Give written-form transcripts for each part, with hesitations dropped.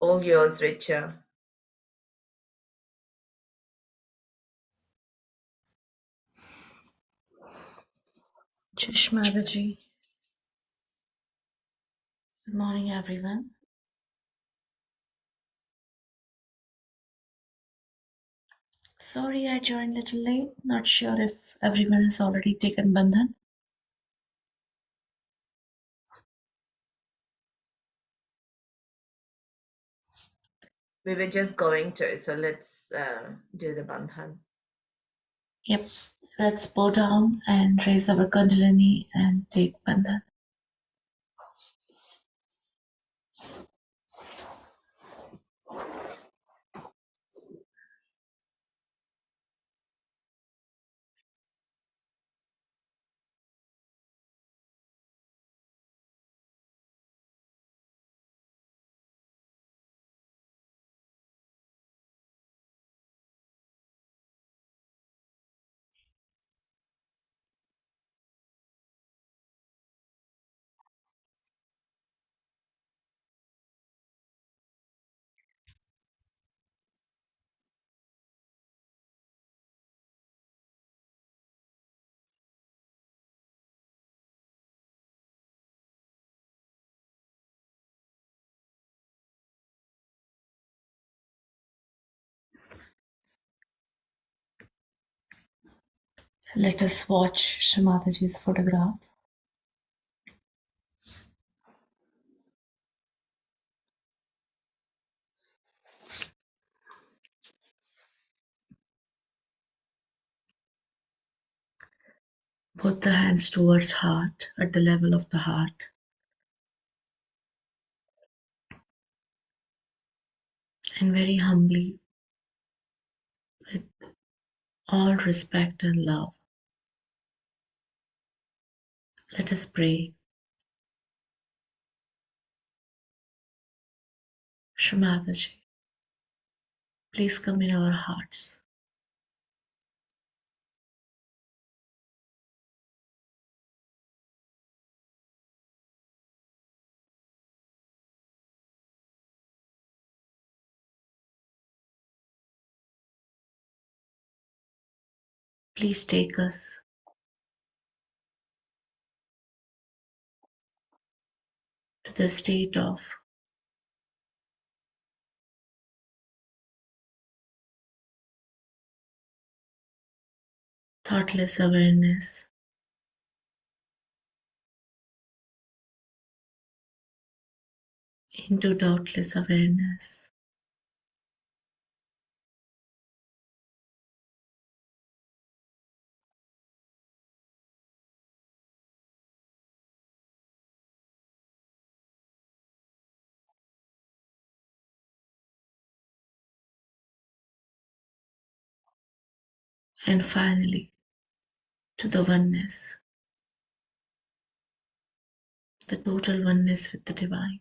All yours, Richa. Chishmadaji. Good morning, everyone. Sorry I joined a little late. Not sure if everyone has already taken Bandhan. We were just going to, so let's do the Bandhan. Yep. Let's bow down and raise our Kundalini and take Bandhan. Let us watch Shamataji's photograph. Put the hands towards heart, at the level of the heart. And very humbly, with all respect and love, let us pray. Shamataji, please come in our hearts. Please take us to the state of thoughtless awareness, into doubtless awareness, and finally to the oneness, the total oneness with the divine.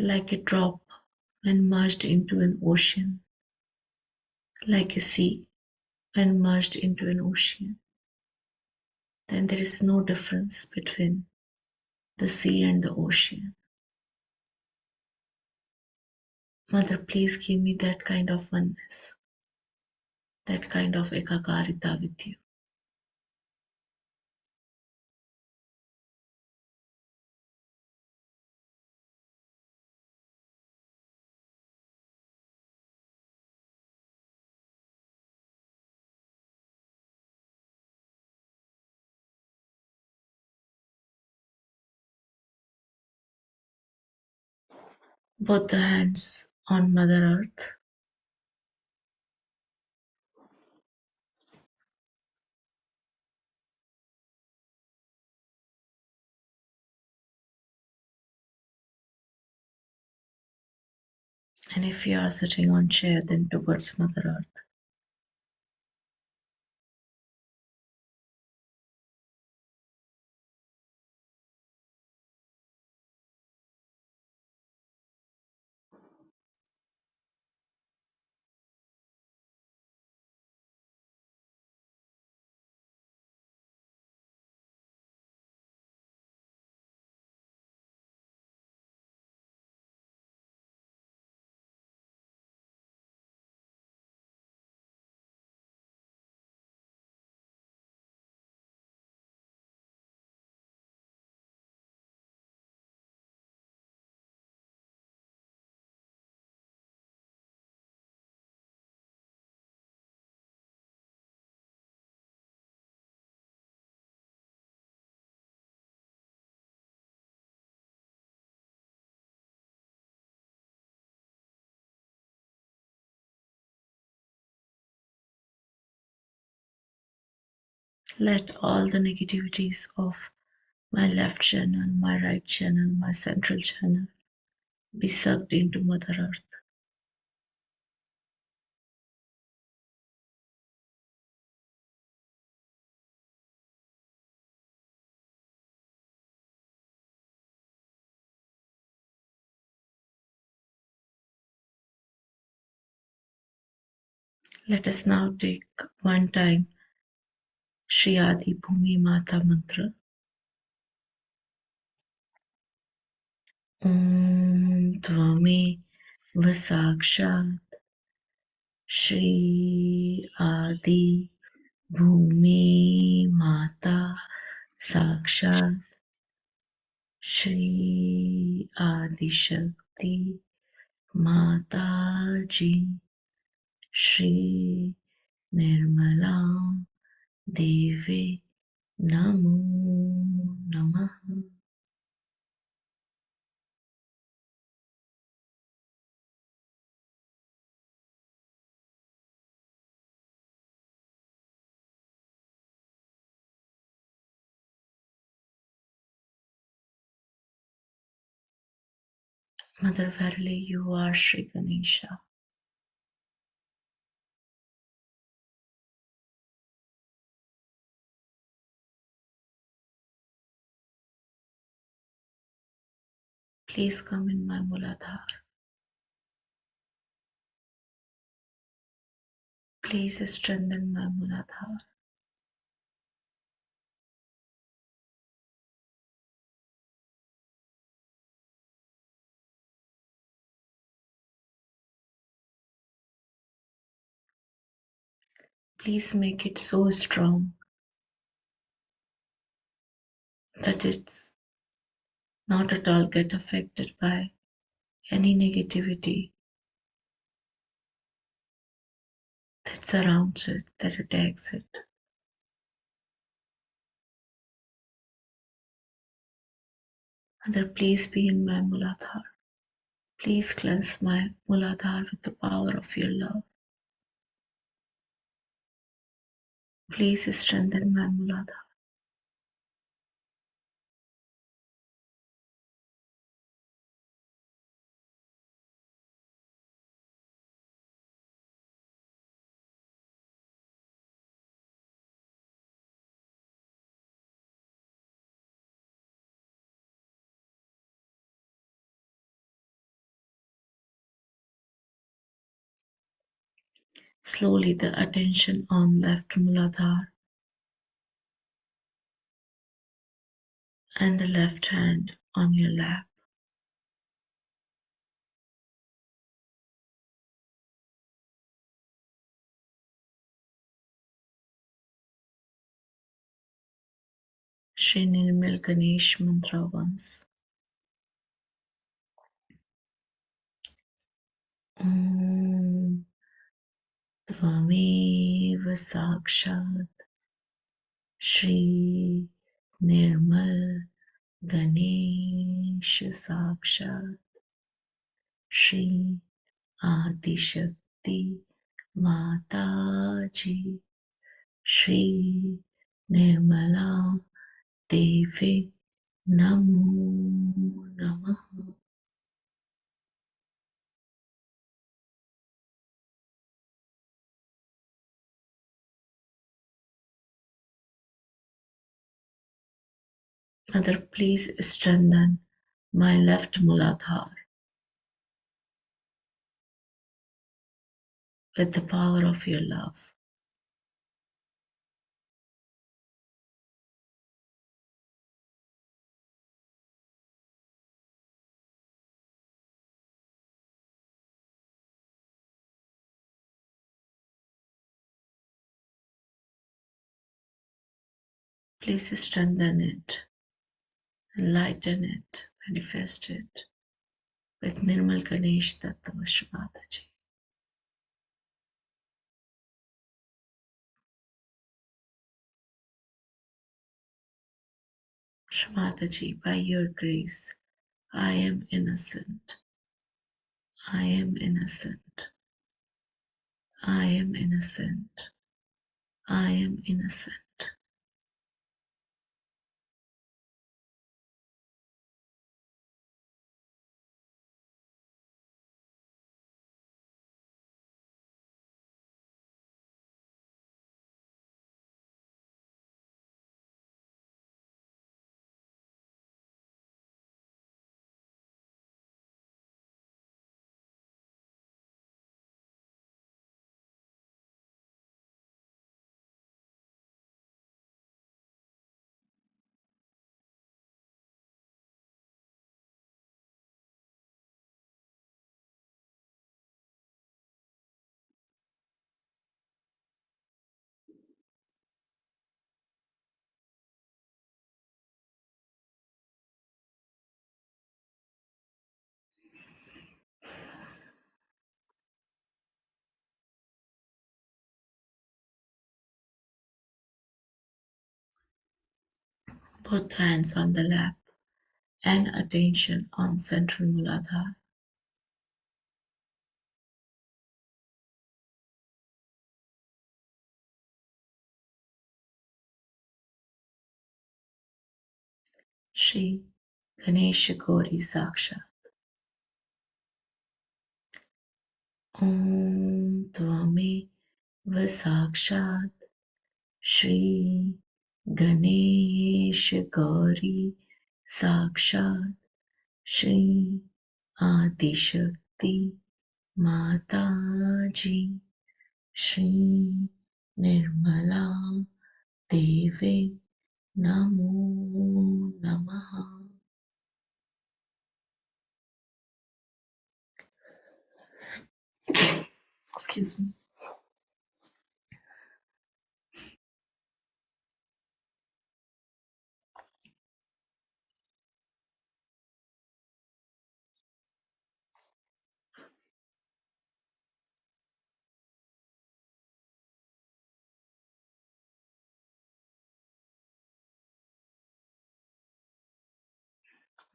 Like a drop when merged into an ocean, like a sea when merged into an ocean, then there is no difference between the sea and the ocean. Mother, please give me that kind of oneness, that kind of ekakarita with you. Both the hands on Mother Earth. And if you are sitting on chair, then towards Mother Earth. Let all the negativities of my left channel, my right channel, my central channel be sucked into Mother Earth. Let us now take one time Shri Adi Bhumi Mata mantra. Om Tvame Vasakshat Shri Adi Bhumi Mata Sakshat Shri Adi Shakti Mata Ji Shri Nirmala Devi Namo Namaha. Mother, verily you are Shri Ganesha. Please come in my Muladhara. Please strengthen my Muladhara. Please make it so strong that it's not at all get affected by any negativity that surrounds it, that attacks it. Mother, please be in my Muladhara. Please cleanse my Muladhara with the power of your love. Please strengthen my Muladhara. Slowly the attention on left Muladhara and the left hand on your lap. Shri Nirmal Ganesh mantra once. Om Tvameva Sakshat Shri Nirmal Ganesh Sakshat Shri Adi Shakti Mata Ji Shri Nirmala Devi Namo Namaha. Mother, please strengthen my left Muladhar with the power of your love. Please strengthen it, enlighten it, manifest it with Nirmal Ganesh Tattva Mataji. Mataji, by your grace, I am innocent. I am innocent. I am innocent. I am innocent. Both hands on the lap and attention on central Muladhara. Shri Ganesha Gauri Saksha. Om Tvame Vasakshat Shri Ganesha Gauri Sakshat Shri Adi Shakti Mataji Shri Nirmala Devi Namo Namaha. Excuse me.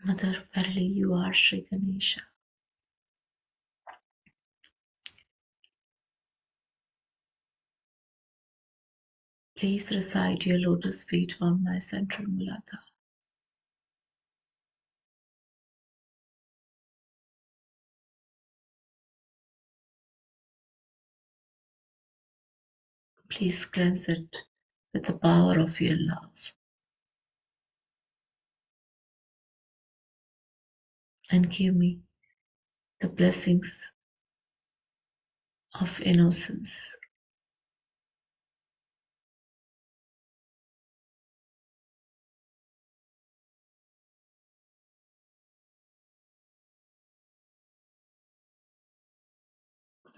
Mother, verily you are Sri Ganesha. Please reside your lotus feet on my central Muladhara. Please cleanse it with the power of your love and give me the blessings of innocence.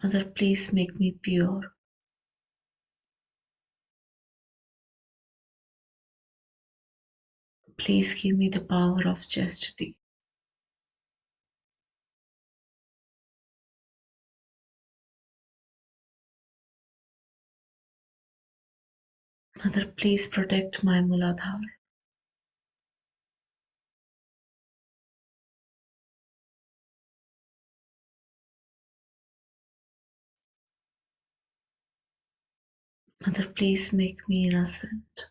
Mother, please make me pure. Please give me the power of chastity. Mother, please protect my Muladhara. Mother, please make me innocent.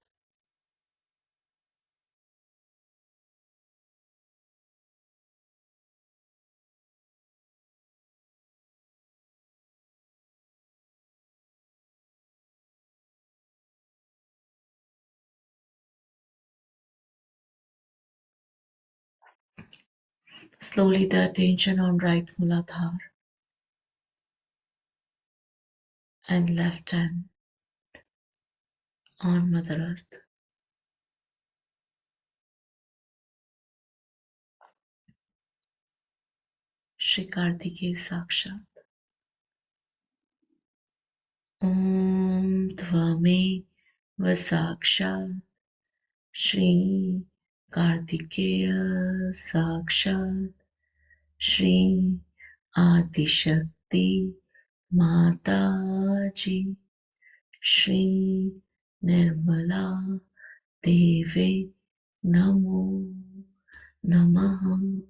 Slowly the attention on right Muladhara and left hand on Mother Earth. Shri Kartikeya Sakshat. Om Tvame Sakshat Shri Kartikeya Sakshat Shri Adishakti Mata Ji Shri Nirmala Deve Namo Namaha.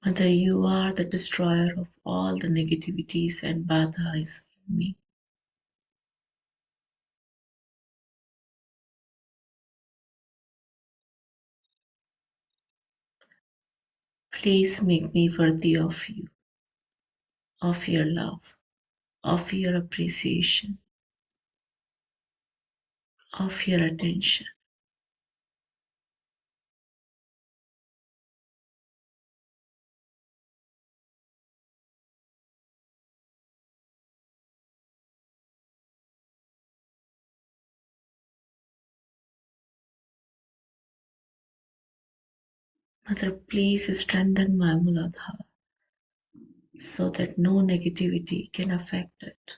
Mother, you are the destroyer of all the negativities and badhas in me. Please make me worthy of you, of your love, of your appreciation, of your attention. Mother, please strengthen my Muladhara so that no negativity can affect it.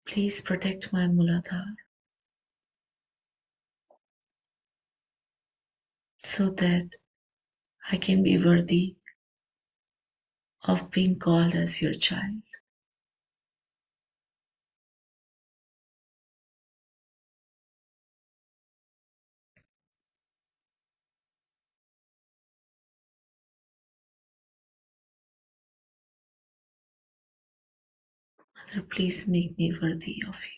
Please protect my Muladhara so that I can be worthy of being called as your child. Mother, please make me worthy of you.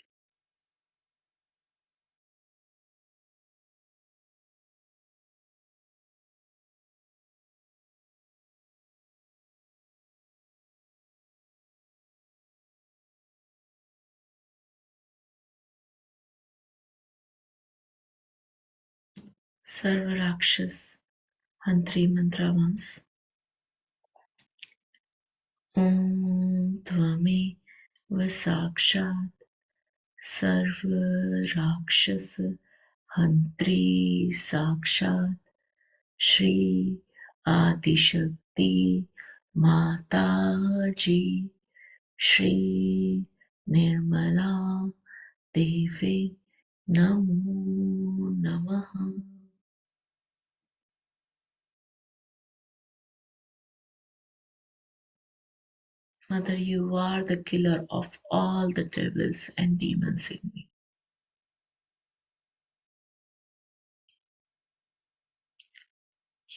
Sarva Rakshas Hantri Mantra once. Om Tvame Vasakshat Sarva Rakshas Hantri Sakshat Shri Adishakti Mataji Shri Nirmala Devi Namo Namaha. Mother, you are the killer of all the devils and demons in me.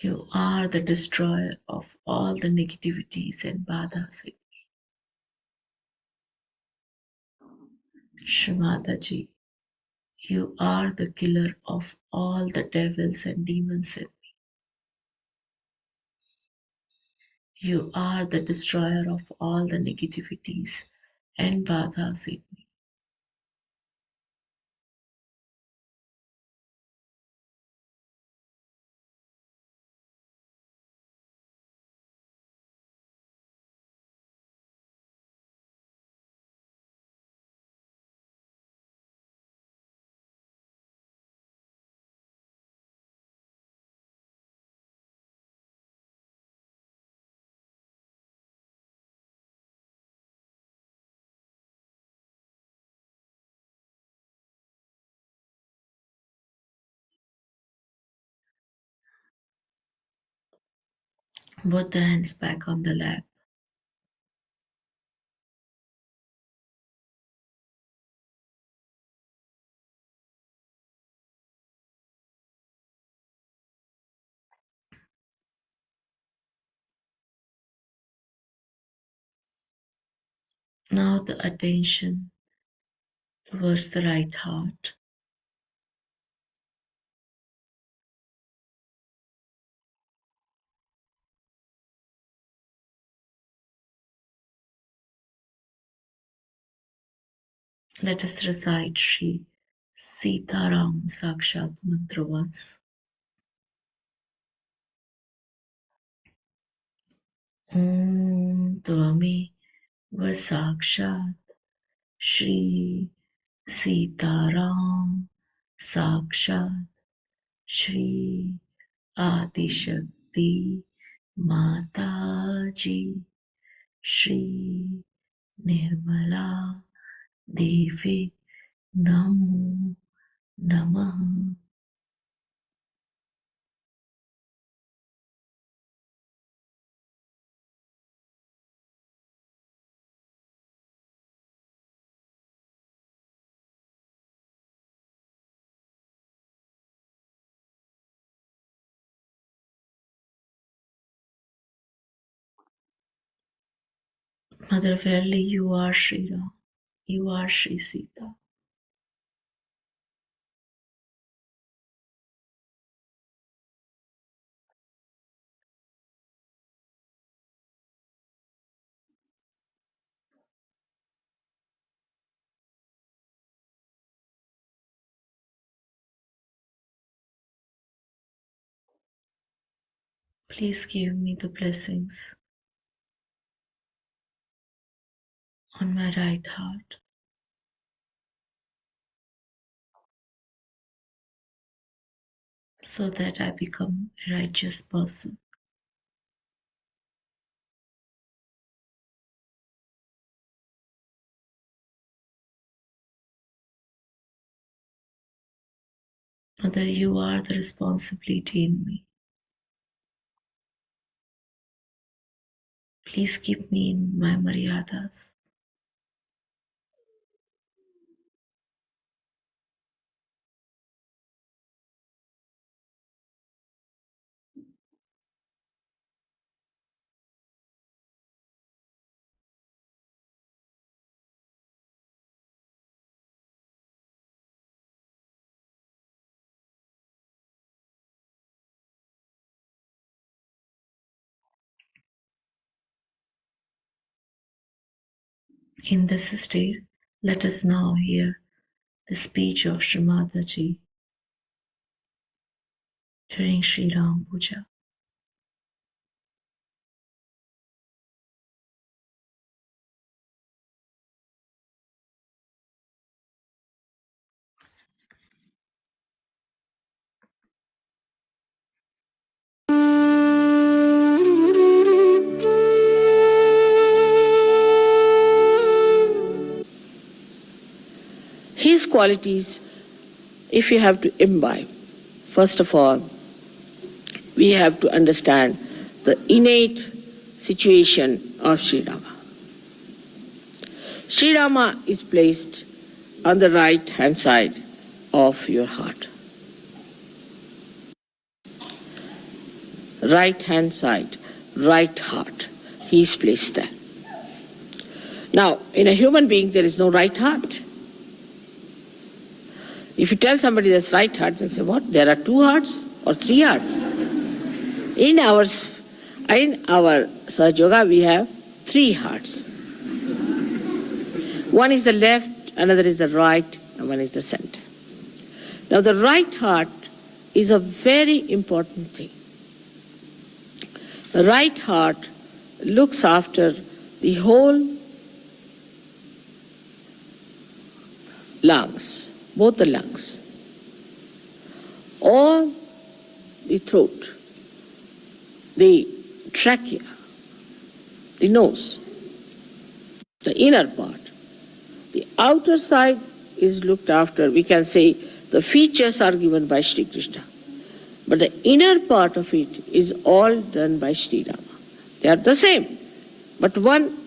You are the destroyer of all the negativities and badhas in me. Shrimataji, you are the killer of all the devils and demons in me. You are the destroyer of all the negativities and badhas in me. Both the hands back on the lap. Now the attention towards the right heart. Let us recite Sri Sitaram Sakshat mantra once. Om Tvami Vasakshat Shri Sitaram Sakshat Shri Adishakti Mataji Shri Nirmala Devi Namo Namaha. Mother, verily you are Sri Ram, you are Sri Sita. Please give me the blessings on my right heart so that I become a righteous person. Mother, you are the responsibility in me. Please keep me in my maryadas. In this state, let us now hear the speech of Srimadaji during Sri Ram Puja. His qualities, if you have to imbibe, first of all, we have to understand the innate situation of Sri Rama. Sri Rama is placed on the right hand side of your heart. Right hand side, right heart. He is placed there. Now, in a human being, there is no right heart. If you tell somebody there's right heart, they say, what? There are two hearts or three hearts? In our Sahaja Yoga, we have three hearts. One is the left, another is the right, and one is the center. Now, the right heart is a very important thing. The right heart looks after the whole lungs, both the lungs, all the throat, the trachea, the nose, the inner part. The outer side is looked after, we can say the features are given by Sri Krishna. But the inner part of it is all done by Sri Rama. They are the same. But one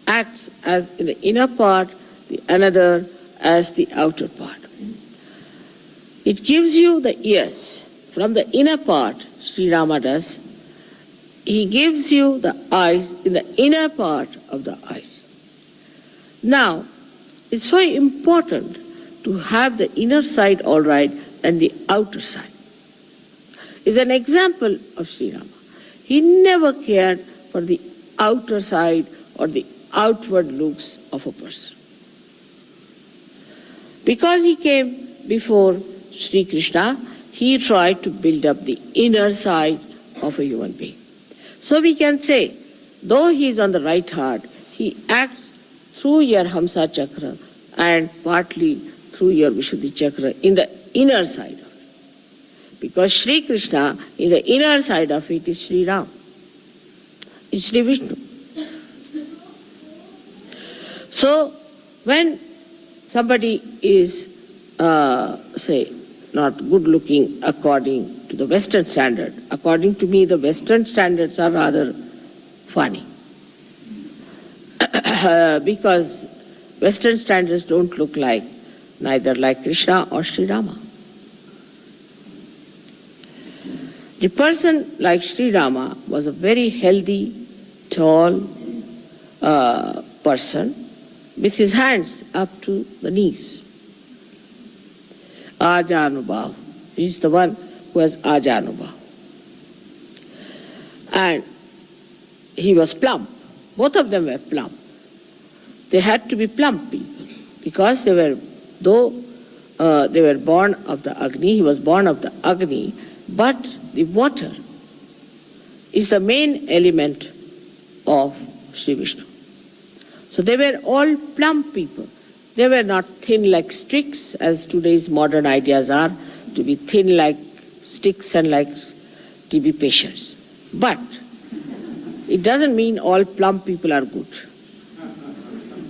acts as in the inner part, the another as the outer part. It gives you the ears. From the inner part, Sri Rama does. He gives you the eyes in the inner part of the eyes. Now, it's so important to have the inner side all right and the outer side. Is an example of Sri Rama. He never cared for the outer side or the outward looks of a person. Because he came before Sri Krishna, he tried to build up the inner side of a human being. So we can say, though he is on the right heart, he acts through your Hamsa Chakra and partly through your Vishuddhi Chakra in the inner side of it. Because Sri Krishna, in the inner side of it, is Sri Ram, is Sri Vishnu. So, when somebody is, say, not good looking according to the Western standard, according to me, the Western standards are rather funny. Because Western standards don't look like neither like Krishna or Sri Rama. The person like Sri Rama was a very healthy, tall person with his hands up to the knees. Ajanubhav. He is the one who has Ajanubhav. And he was plump. Both of them were plump. They had to be plump people because they were, though they were born of the Agni, he was born of the Agni, but the water is the main element of Sri Vishnu. So they were all plump people. They were not thin like sticks, as today's modern ideas are, to be thin like sticks and like to be patients. But it doesn't mean all plump people are good.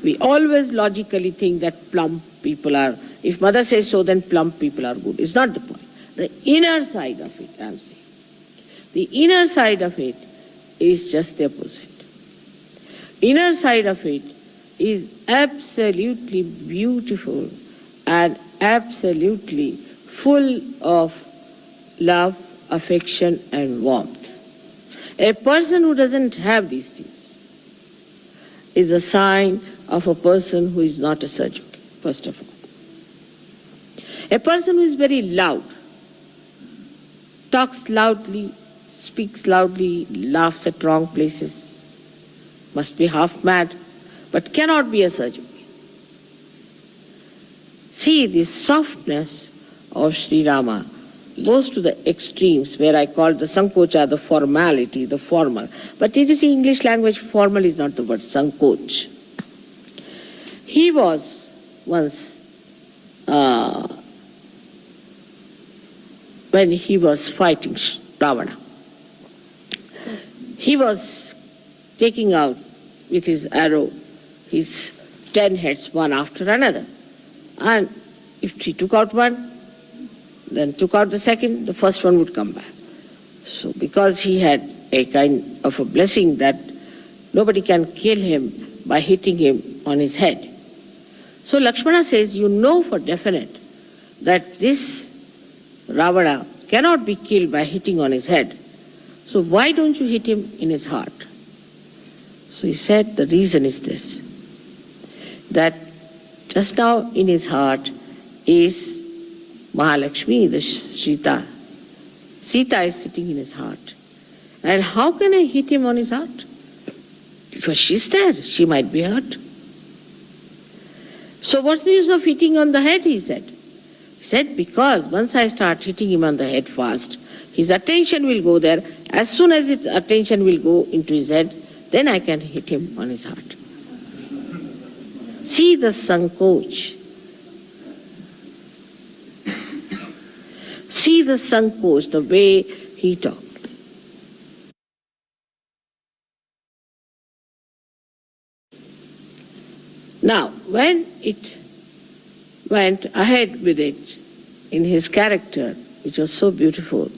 We always logically think that plump people are, if mother says so, then plump people are good. It's not the point. The inner side of it, I'm saying. The inner side of it is just the opposite. Inner side of it is absolutely beautiful and absolutely full of love, affection and warmth. A person who doesn't have these things is a sign of a person who is not a surgeon, first of all. A person who is very loud, talks loudly, speaks loudly, laughs at wrong places, must be half mad, but cannot be a surgeon. See, the softness of Sri Rama goes to the extremes where I call the sankocha, the formality, the formal. But it is in English language, formal is not the word, sankoch. He was once, when he was fighting Ravana, he was taking out with his arrow his 10 heads one after another. And if he took out one, then took out the second, the first one would come back. So because he had a kind of a blessing that nobody can kill him by hitting him on his head. So Lakshmana says, you know for definite that this Ravana cannot be killed by hitting on his head. So why don't you hit him in his heart? So he said, the reason is this, that just now in his heart is Mahalakshmi, the Sita. Sita is sitting in his heart. And how can I hit him on his heart? Because she's there, she might be hurt. So what's the use of hitting on the head, he said. He said, because once I start hitting him on the head fast, his attention will go there. As soon as his attention will go into his head, then I can hit him on his heart. See the sankoch. See the sankoch, the way he talked. Now, when it went ahead with it in his character, which was so beautiful,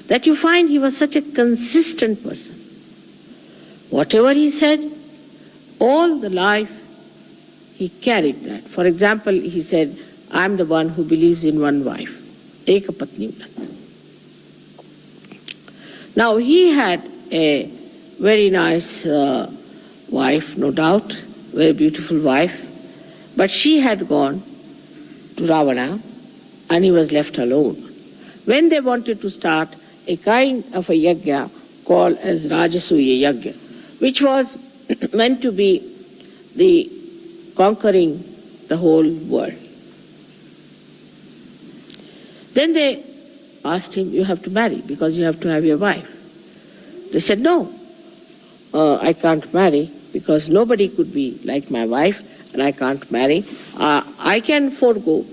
that you find he was such a consistent person. Whatever he said, all the life he carried that. For example, he said, I'm the one who believes in one wife. Eka Patni Vrat. Now he had a very nice wife, no doubt, very beautiful wife, but she had gone to Ravana and he was left alone. When they wanted to start a kind of a yajna called as Rajasuya Yajna, which was meant to be the conquering the whole world. Then they asked him, you have to marry because you have to have your wife. They said, no, I can't marry because nobody could be like my wife and I can't marry. I can forego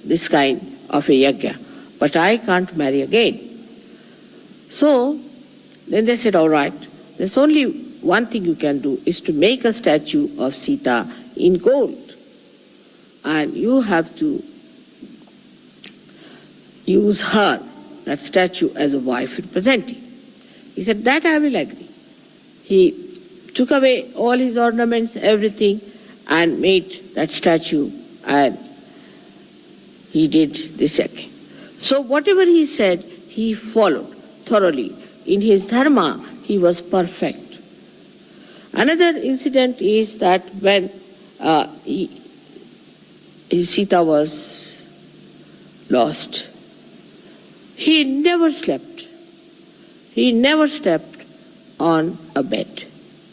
this kind of a yajna, but I can't marry again. So then they said, all right, there's only one thing you can do is to make a statue of Sita in gold. And you have to use her, that statue, as a wife representing. He said, that I will agree. He took away all his ornaments, everything, and made that statue, and he did this again. So whatever he said, he followed thoroughly. In his dharma, he was perfect. Another incident is that when Sita was lost, he never slept. He never slept on a bed,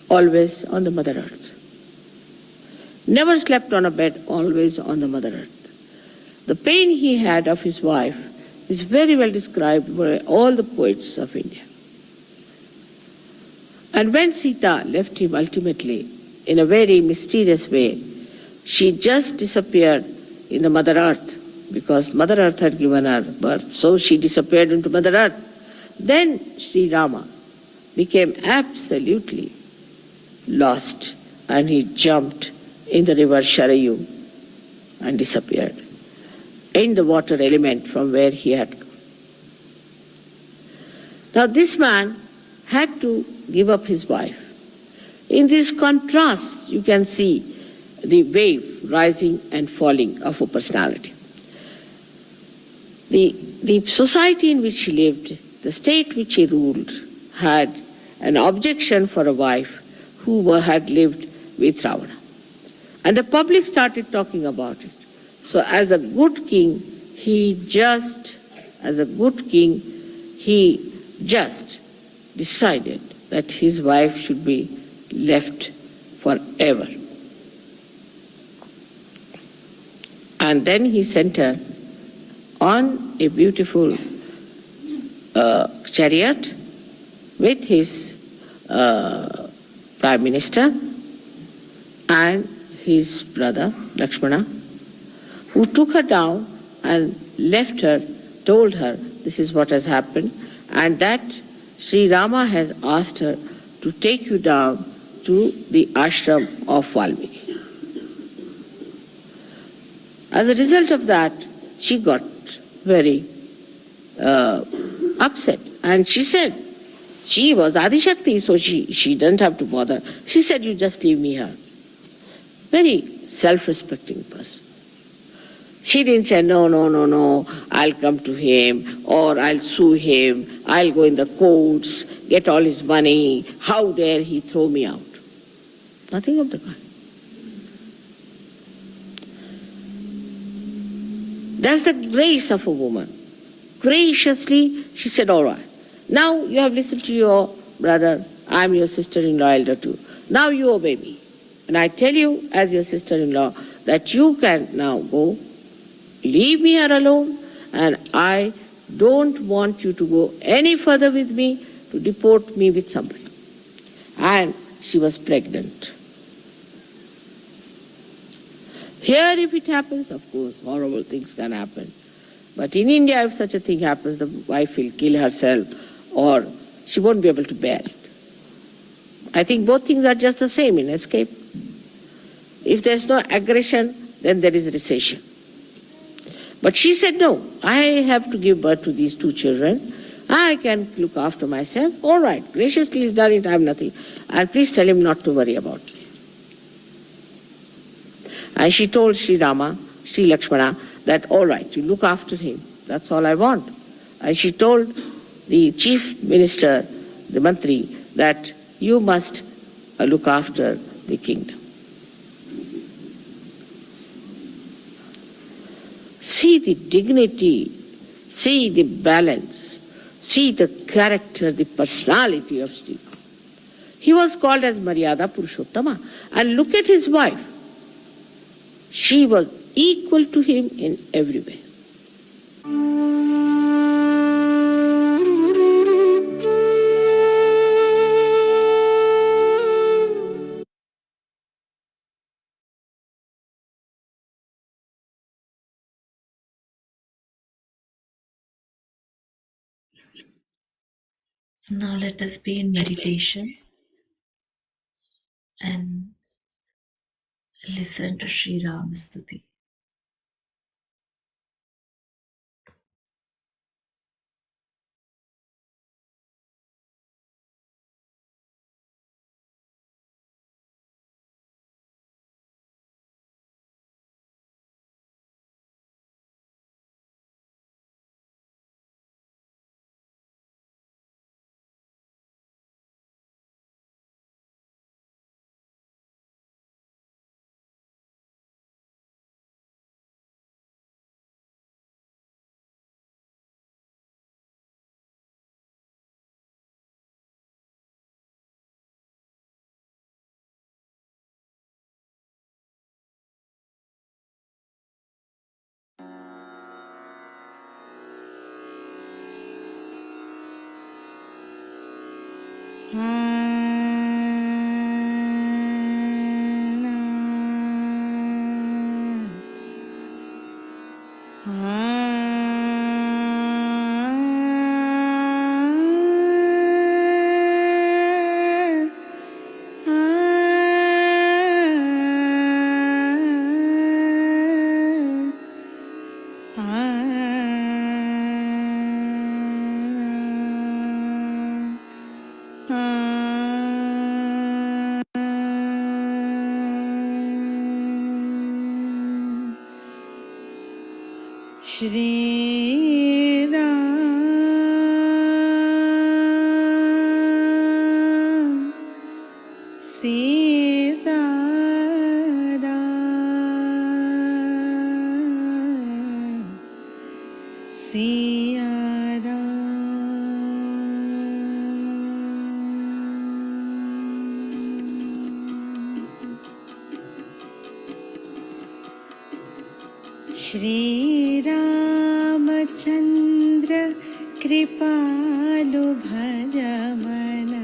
always on the Mother Earth. Never slept on a bed, always on the Mother Earth. The pain he had of his wife is very well described by all the poets of India. And when Sita left him ultimately, in a very mysterious way, she just disappeared in the Mother Earth, because Mother Earth had given her birth, so she disappeared into Mother Earth. Then Sri Rama became absolutely lost and he jumped in the river Sharayu and disappeared in the water element from where he had come. Now this man had to give up his wife. In these contrasts, you can see the wave rising and falling of a personality. The society in which he lived, the state which he ruled, had an objection for a wife who had lived with Ravana. And the public started talking about it. So as a good king, he just decided that his wife should be left forever. And then he sent her on a beautiful chariot with his prime minister and his brother Lakshmana, who took her down and left her, told her this is what has happened, and that Sri Rama has asked her to take you down to the ashram of Valmiki. As a result of that, she got very upset, and she said, she was Adi Shakti, so she didn't have to bother. She said, you just leave me here. Very self-respecting person. She didn't say, no, I'll come to him, or I'll sue him, I'll go in the courts, get all his money, how dare he throw me out. Nothing of the kind. That's the grace of a woman. Graciously, she said, all right, now you have listened to your brother, I'm your sister-in-law elder too. Now you obey me. And I tell you, as your sister-in-law, that you can now go, leave me here alone, and I don't want you to go any further with me to deport me with somebody. And she was pregnant. Here, if it happens, of course, horrible things can happen. But in India, if such a thing happens, the wife will kill herself or she won't be able to bear it. I think both things are just the same in escape. If there's no aggression, then there is recession. But she said, no, I have to give birth to these two children. I can look after myself. All right, graciously he's done it, I have nothing. And please tell him not to worry about me. And she told Sri Rama, Sri Lakshmana, that all right, you look after him. That's all I want. And she told the chief minister, the mantri, that you must look after the kingdom. see the dignity, see the balance, see the character, the personality of Sri. He was called as Maryada Purushottama. And look at his wife. She was equal to him in every way. Now let us be in meditation and listen to Sri Ram Stuti. Shri Ram Sita Ram Siya Ram Shri Ramachandra Kripalu Bhajamana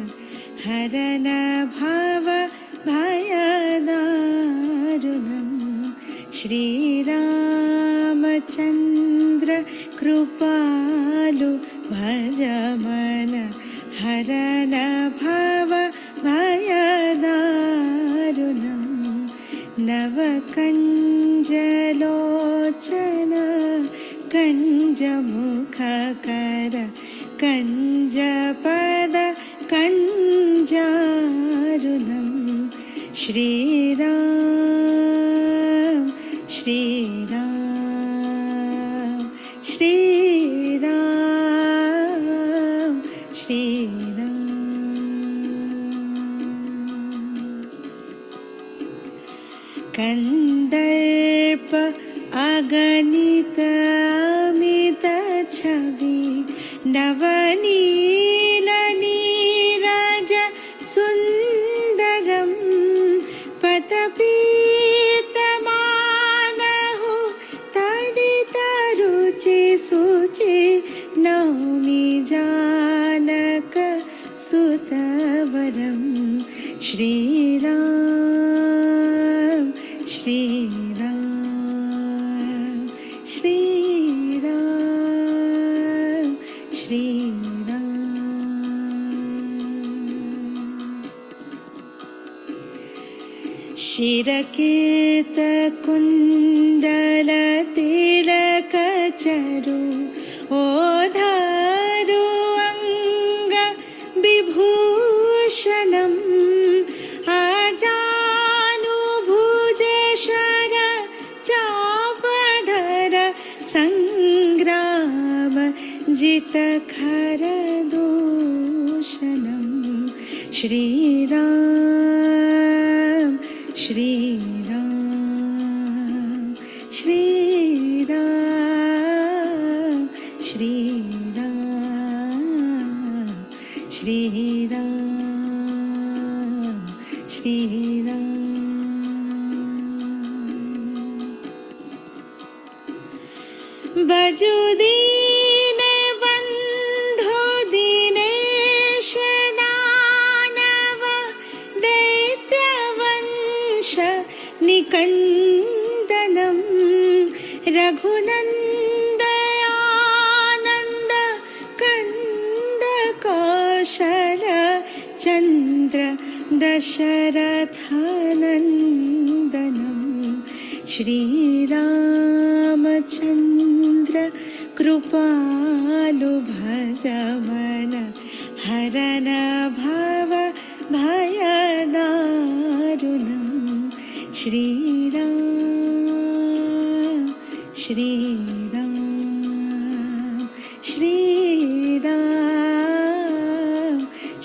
Harana Bhava Bhayadarunam Shri Ramachandra Kripalu Bhajamana Harana Bhava Bhayadarunam Navakanjalochana Kanjamukhakara Kanjapada Kanjarunam Shri Ram Shri Ram Shri Ram Shri Ram Kandarpa Aganita Amita Chavi Navanila Niraja Sundaram Patapita Manahu Tadita Ruchi Suchi Naumi Janaka Sutavaram Shri Ram Shri Ram Shri Ram Shri Ram Shirakirta Kundala Tilakacharu Odharu Anga Vibhushanam Ajanubhujeshara Chapadhara Sangrama Jitakhara Doshanam Shri Ram Shri Ram Shri Ram Shriram Shriram भजो दीन बंधु दिनेश दानव दैत्यवंश निकंदनम रघुनंदयानंद कंद कौशल चंद्र दशरथनंदनम श्रीरामचंद्र कृपालु भज मन हरन भव भयदारुणं श्रीराम श्रीराम श्रीराम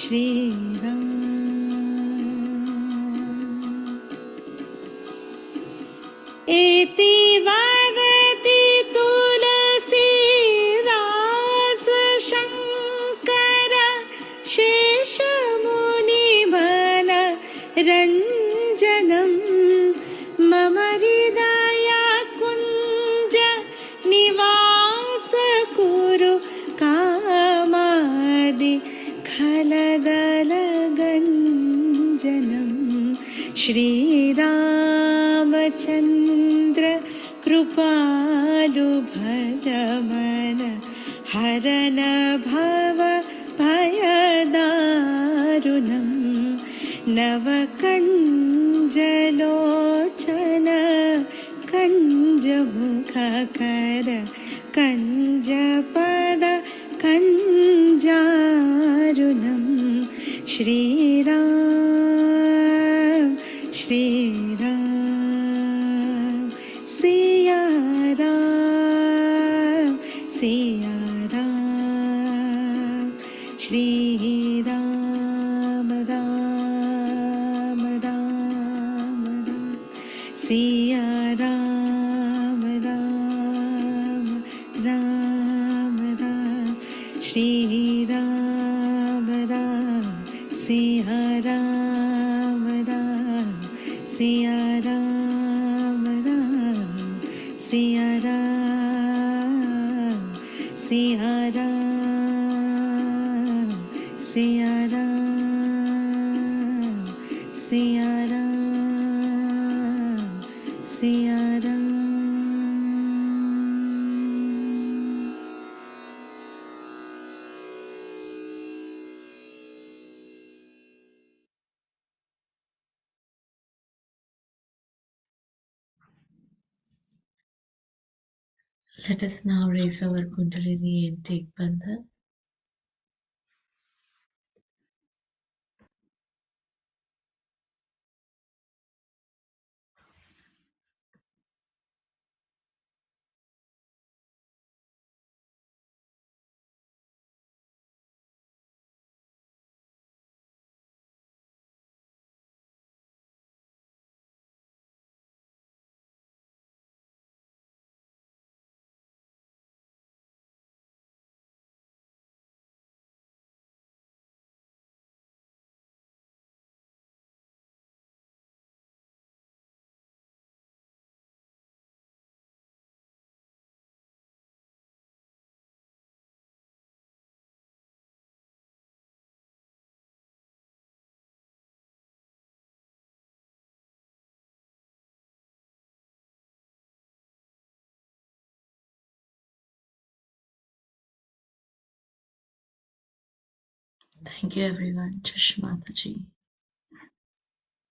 श्रीराम एति वदति तुलसीदास शंकर शेषमुनिमन रंजनम मम हृदय कुंज निवास कुरु कामादि खलदल गंजनम श्रीरामचंद्र कृपालु भज मन हरन भव भयदारुणं नवकंजलोचन कंजमुखकर कंजपद कंजारुणं Shriram Shriram Siya Ram Siya Ram Shriram Ram Ram Ram Siya Ram Ram Ram Ram Shriram Ram Siya Ram Ram Siya Ram Ram Siya Ram Siya Ram Siya Ram Siya Ram Siya Ram Let us now raise our Kundalini and take Bandhan. Thank you everyone. Jai Shri Mataji.